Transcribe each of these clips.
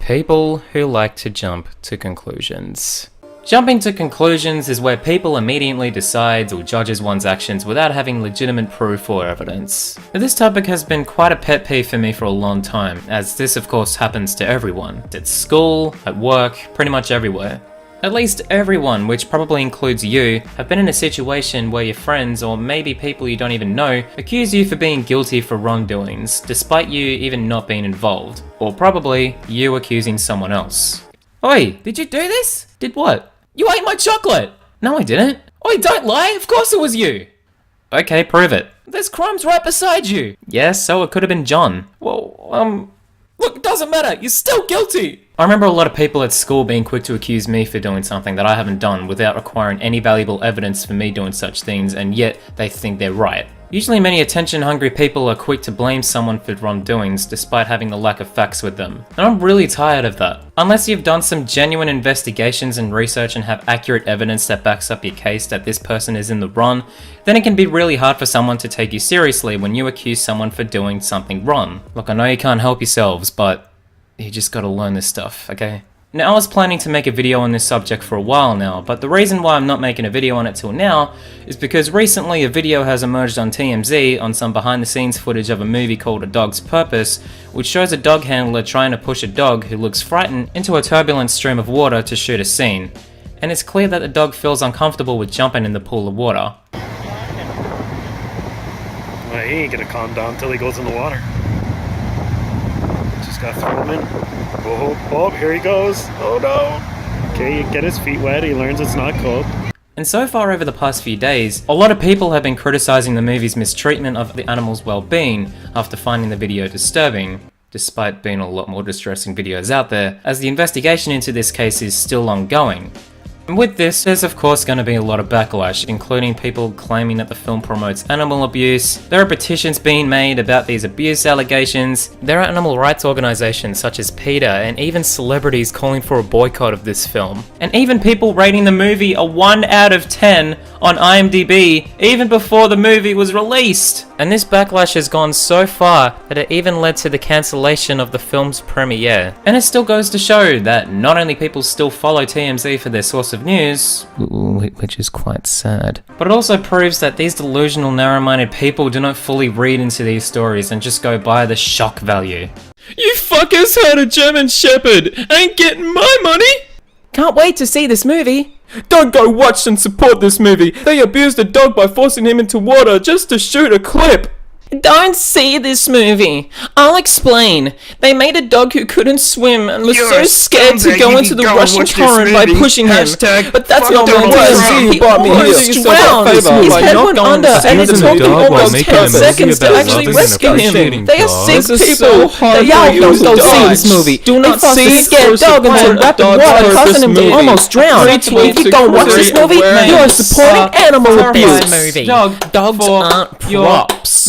People who like to jump to conclusions. Jumping to conclusions is where people immediately decide or judges one's actions without having legitimate proof or evidence. Now, this topic has been quite a pet peeve for me for a long time, as this of course happens to everyone. At school, at work, pretty much everywhere. At least everyone, which probably includes you, have been in a situation where your friends, or maybe people you don't even know, accuse you for being guilty for wrongdoings, despite you even not being involved. Or probably, you accusing someone else. Oi, did you do this? Did what? You ate my chocolate! No, I didn't. Oi, don't lie, of course it was you! Okay, prove it. There's crumbs right beside you! Yes, so it could have been John. Well, look, it doesn't matter, you're still guilty! I remember a lot of people at school being quick to accuse me for doing something that I haven't done without requiring any valuable evidence for me doing such things, and yet they think they're right. Usually many attention-hungry people are quick to blame someone for wrongdoings despite having the lack of facts with them. And I'm really tired of that. Unless you've done some genuine investigations and research and have accurate evidence that backs up your case that this person is in the wrong, then it can be really hard for someone to take you seriously when you accuse someone for doing something wrong. Look, I know you can't help yourselves, but you just gotta learn this stuff, okay? Now, I was planning to make a video on this subject for a while now, but the reason why I'm not making a video on it till now is because recently a video has emerged on TMZ on some behind the scenes footage of a movie called A Dog's Purpose, which shows a dog handler trying to push a dog who looks frightened into a turbulent stream of water to shoot a scene. And it's clear that the dog feels uncomfortable with jumping in the pool of water. Well, he ain't gonna calm down until he goes in the water. Just gotta throw him in. Oh, here he goes. Oh no. Okay, you get his feet wet, he learns it's not cold. And so far over the past few days, a lot of people have been criticizing the movie's mistreatment of the animal's well-being after finding the video disturbing, despite being a lot more distressing videos out there, as the investigation into this case is still ongoing. And with this, there's of course going to be a lot of backlash, including people claiming that the film promotes animal abuse. There are petitions being made about these abuse allegations. There are animal rights organizations such as PETA and even celebrities calling for a boycott of this film. And even people rating the movie a 1 out of 10 on IMDb even before the movie was released. And this backlash has gone so far that it even led to the cancellation of the film's premiere. And it still goes to show that not only people still follow TMZ for their source of news, which is quite sad, but it also proves that these delusional, narrow-minded people do not fully read into these stories and just go by the shock value. You fuckers had a German Shepherd! Ain't getting my money! Can't wait to see this movie! Don't go watch and support this movie! They abused a dog by forcing him into water just to shoot a clip! Don't see this movie. I'll explain. They made a dog who couldn't swim and was so scared to go into the Russian torrent by pushing him. But that's not what it He almost drowned. His head went under and it took them almost 10 seconds to actually rescue him. They are sick people. Y'all don't see this movie. Do not see a scared dog into rapid water causing him to almost drown. If you don't watch this movie, you are supporting animal abuse. Dogs aren't props.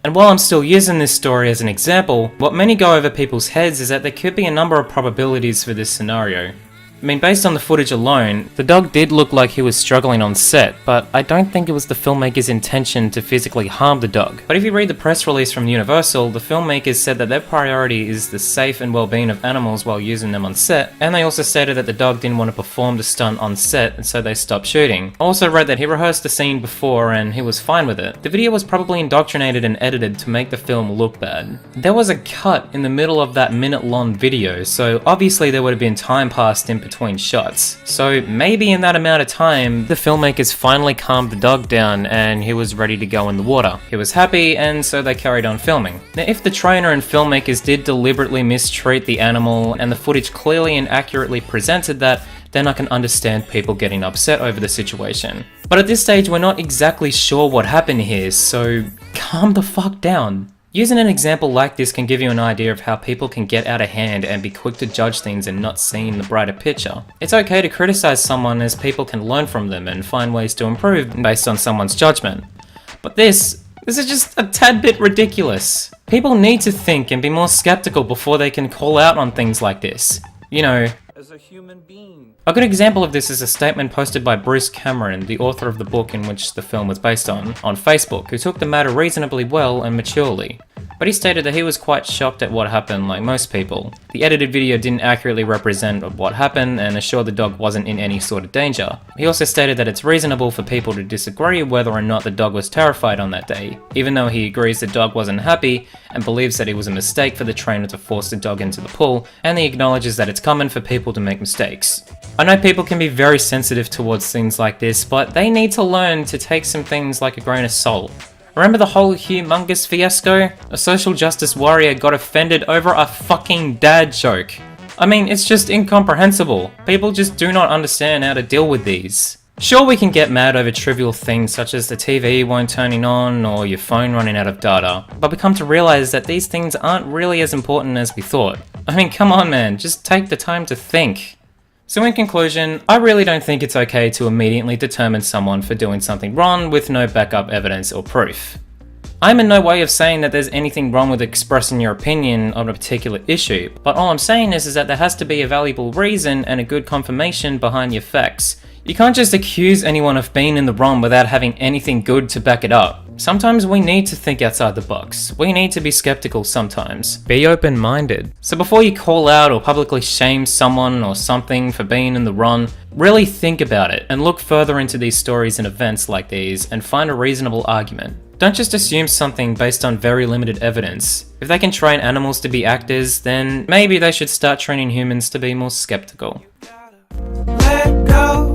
And while I'm still using this story as an example, what many go over people's heads is that there could be a number of probabilities for this scenario. I mean, based on the footage alone, the dog did look like he was struggling on set, but I don't think it was the filmmaker's intention to physically harm the dog. But if you read the press release from Universal, the filmmakers said that their priority is the safe and well-being of animals while using them on set, and they also stated that the dog didn't want to perform the stunt on set, and so they stopped shooting. I also read that he rehearsed the scene before and he was fine with it. The video was probably indoctrinated and edited to make the film look bad. There was a cut in the middle of that minute-long video, so obviously there would have been time passed in between shots. So maybe in that amount of time, the filmmakers finally calmed the dog down and he was ready to go in the water. He was happy and so they carried on filming. Now if the trainer and filmmakers did deliberately mistreat the animal and the footage clearly and accurately presented that, then I can understand people getting upset over the situation. But at this stage we're not exactly sure what happened here, so calm the fuck down. Using an example like this can give you an idea of how people can get out of hand and be quick to judge things and not seeing the brighter picture. It's okay to criticize someone as people can learn from them and find ways to improve based on someone's judgment. But this is just a tad bit ridiculous. People need to think and be more skeptical before they can call out on things like this. You know, as a human being. A good example of this is a statement posted by Bruce Cameron, the author of the book in which the film was based on Facebook, who took the matter reasonably well and maturely. But he stated that he was quite shocked at what happened, like most people. The edited video didn't accurately represent what happened and assured the dog wasn't in any sort of danger. He also stated that it's reasonable for people to disagree whether or not the dog was terrified on that day, even though he agrees the dog wasn't happy and believes that it was a mistake for the trainer to force the dog into the pool, and he acknowledges that it's common for people to make mistakes. I know people can be very sensitive towards things like this, but they need to learn to take some things like a grain of salt. Remember the whole humongous fiasco? A social justice warrior got offended over a fucking dad joke. I mean, it's just incomprehensible. People just do not understand how to deal with these. Sure, we can get mad over trivial things such as the TV won't turning on or your phone running out of data, but we come to realize that these things aren't really as important as we thought. I mean, come on man, just take the time to think. So in conclusion, I really don't think it's okay to immediately determine someone for doing something wrong with no backup evidence or proof. I'm in no way of saying that there's anything wrong with expressing your opinion on a particular issue, but all I'm saying is that there has to be a valuable reason and a good confirmation behind your facts. You can't just accuse anyone of being in the wrong without having anything good to back it up. Sometimes we need to think outside the box. We need to be skeptical sometimes. Be open-minded. So before you call out or publicly shame someone or something for being in the wrong, really think about it and look further into these stories and events like these and find a reasonable argument. Don't just assume something based on very limited evidence. If they can train animals to be actors, then maybe they should start training humans to be more skeptical. Let go.